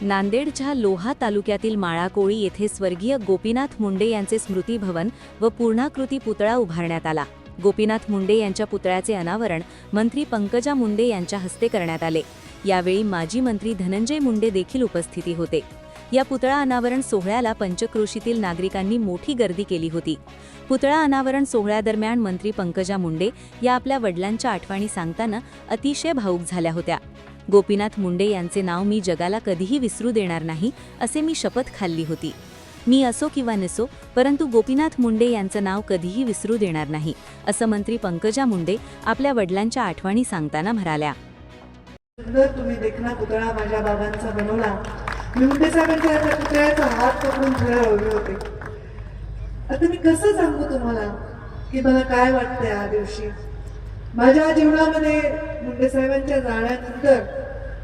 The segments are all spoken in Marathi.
नांदेडच्या लोहा तालुक्यातील माळाकोळी येथे स्वर्गीय गोपीनाथ मुंडे यांचे स्मृती भवन व पूर्णाकृती पुतळा उभारण्यात आला। गोपीनाथ मुंडे यांच्या पुतळ्याचे अनावरण मंत्री पंकजा मुंडे यांच्या हस्ते करण्यात आले। यावेळी माजी मंत्री धनंजय मुंडे देखील उपस्थिती होते। या पुतळा अनावरण सोहळ्याला पंचक्रोशीतील नागरिकांनी मोठी गर्दी केली होती। पुतळा अनावरण सोहळ्यादरम्यान मंत्री पंकजा मुंडे या आपल्या वडिलांच्या आठवणी सांगताना अतिशय भावुक झाल्या होत्या। गोपीनाथ मुंडे यांचे नाव मी जगाला कधीही विसरू देणार नाही असे मी शपथ खाल्ली होती। मी असो किंवा नसो, परंतु गोपीनाथ मुंडे यांचं नाव कधीही विसरू देणार नाही असं मंत्री पंकजा मुंडे आपल्या वडिलांच्या आठवणी सांगताना म्हणाल्या। तुम्ही देखना पुतळा माझ्या बाबांचा बनवला। मी मुंडे साहेबांच्या पुतळ्याचा हात पकडून खरं रवले होते। आता मी कसं सांगू तुम्हाला की मला काय वाटतंय या दिवशी माझ्या जीवनामध्ये। मुंडे साहेबांच्या जाण्यानंतर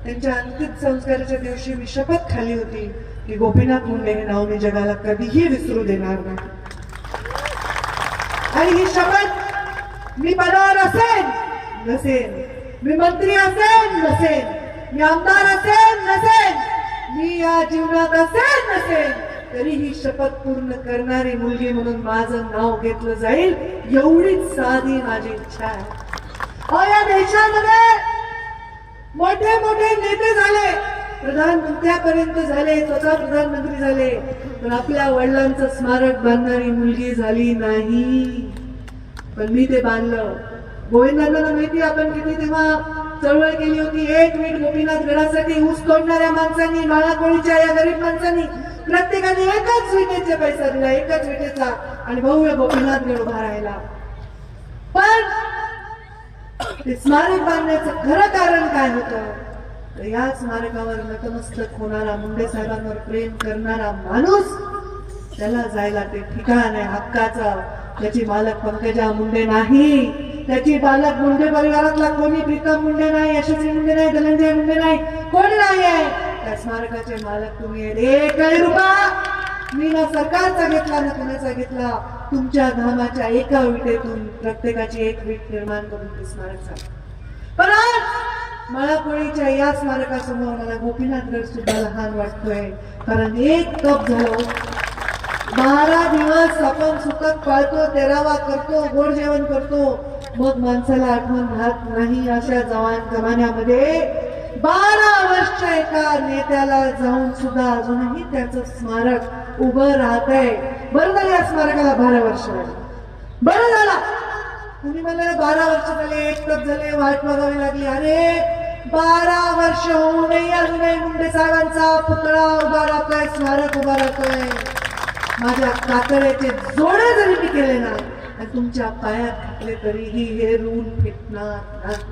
त्यांच्या अंतिम संस्काराच्या दिवशी मी शपथ खाल्ली होती की गोपीनाथ मुंडे हे नाव मी जगाला कधीही विसरू देणार नाही। आणि ही शपथ मी पदावर असेन नसेन, मी मंत्री असेन नसेन, मी आमदार असेन नसेन, मी या जीवनात असेन नसेन, तरी ही शपथ पूर्ण करणारी मुलगी म्हणून माझं नाव घेतलं जाईल एवढीच साधी माझी इच्छा आहे। या देशामध्ये मोठे मोठे नेते झाले, प्रधानमंत्र्यापर्यंत झाले, स्वतः प्रधानमंत्री झाले, पण आपल्या वडिलांचं स्मारक बांधणारी मुलगी झाली नाही। पण मी ते बांधलं। गोविंदांना माहिती आपण किती तेव्हा चळवळ केली होती। एक वीट गोपीनाथ गडासाठी ऊस तोडणाऱ्या माणसांनी, माळाकोळीच्या या गरीब माणसांनी प्रत्येकाने एकाच विटेचा पैसा दिला, एकाच विटेचा, आणि भव्य गोपीनाथ गड उभा राहिला। पण ते स्मारक बांधण्याचं खरं कारण काय होतं तर या स्मारकावर नतमस्तक होणारा, मुंडे साहेबांवर प्रेम करणारा माणूस, त्याला जायला ते ठिकाण आहे हक्काचं। त्याची मालक पंकजा मुंडे नाही, त्याची मालक मुंडे परिवारातला कोणी, प्रीतम मुंडे नाही, यशस्वी मुंडे नाही, धनंजय मुंडे नाही, कोणी नाही आहे। त्या स्मारकाचे मालक तुम्ही। एक रुपया मी ना सरकारचा घेतला ना कुणाचा घेतला, तुमच्या घामाच्या एका विटेतून प्रत्येकाची एक वीट निर्माण करून ते स्मारक झालं। पण आज माळाकोळीच्या या स्मारकासमोर मला गोपीनाथ गड सुद्धा लहान वाटतोय, कारण एक कप झालो। 12 दिवस आपण सुखद पाळतो, तेरावा करतो, गोड जेवण करतो, मग माणसाला आठवण राहत नाही। अशा जमान्यामध्ये 12 वर्ष एका नेत्याला जाऊन सुद्धा अजूनही त्याचं स्मारक उभं राहत आहे। बरं झालं या स्मारकाला 12 वर्ष झाली, बरं झालं। तुम्ही मला 12 वर्ष झाले, एक तप झाले, वाट बघावी लागली। अरे 12 वर्ष होऊनही अजूनही मुंडे साहेबांचा पुतळा उभा राहतोय, स्मारक उभा राहतोय। माझ्या कातड्याचे जोडे जरी मी केले ना आणि तुमच्या पायात घातले तरीही हे ऋण फिटणार नाही।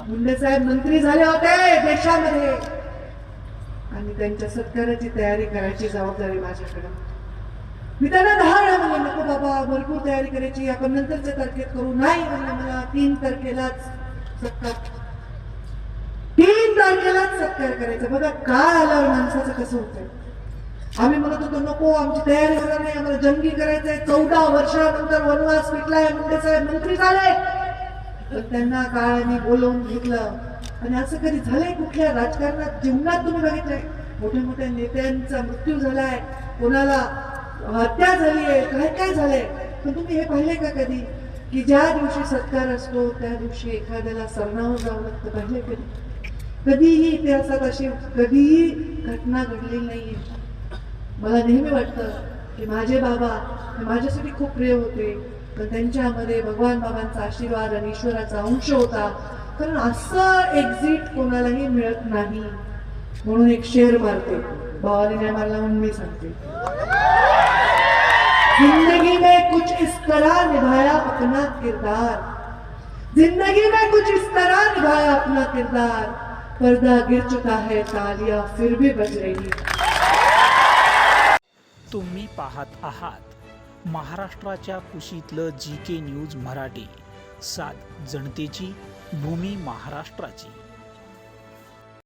मुंडे साहेब मंत्री झाले होते देशामध्ये, आणि त्यांच्या सत्काराची तयारी करायची जबाबदारी माझ्याकडे। मी त्यांना 10 वेळा म्हणले नको बाबा, भरपूर तयारी करायची, आपण नंतरच्या तारखेत करू। नाही म्हणलं, मला 3 तारखेलाच सत्कार, 3 तारखेलाच सत्कार करायचा। बघा काळ आल्यावर माणसाचं कसं होतंय। आम्ही म्हणत होतो नको, आमची तयारी होणार नाही, आम्हाला जंगी करायचंय। 14 वर्षानंतर वनवास पिटलाय, मुंडे साहेब मंत्री झाले, तर त्यांना काळाने बोलवून घेतलं। आणि असं कधी झालंय कुठल्या राजकारणात, जीवनात तुम्ही बघितलंय? मोठ्या मोठ्या नेत्यांचा मृत्यू झालाय, कोणाला हत्या झालीय, काय काय झालंय, पण तुम्ही हे पाहिले का कधी की ज्या दिवशी सत्कार असतो त्या दिवशी एखाद्याला सरनावं जावं लागतं? पाहिले कधी? कधीही इतिहासात अशी कधीही घटना घडलेली नाहीये। मला नेहमी वाटतं की माझे बाबा माझ्यासाठी खूप प्रिय होते, पण त्यांच्यामध्ये भगवान बाबांचा आशीर्वाद आणि ईश्वराचा अंश होता, कारण असं एक्झिट कोणालाही मिळत नाही। म्हणून एक शेर मारते, बाबाने नाही मारला म्हणून मी सांगते, जिंदगी में कुछ इस तरह निभाया अपना किरदार, जिंदगी में कुछ इस तरह निभाया अपना किरदार, पर्दा गिर चुका है, तालियां फिर भी बज रही। तुम्ही पाहत आहात महाराष्ट्राच्या कुशीतलं GK न्यूज मराठी, सात जनतेची, भूमी महाराष्ट्राची।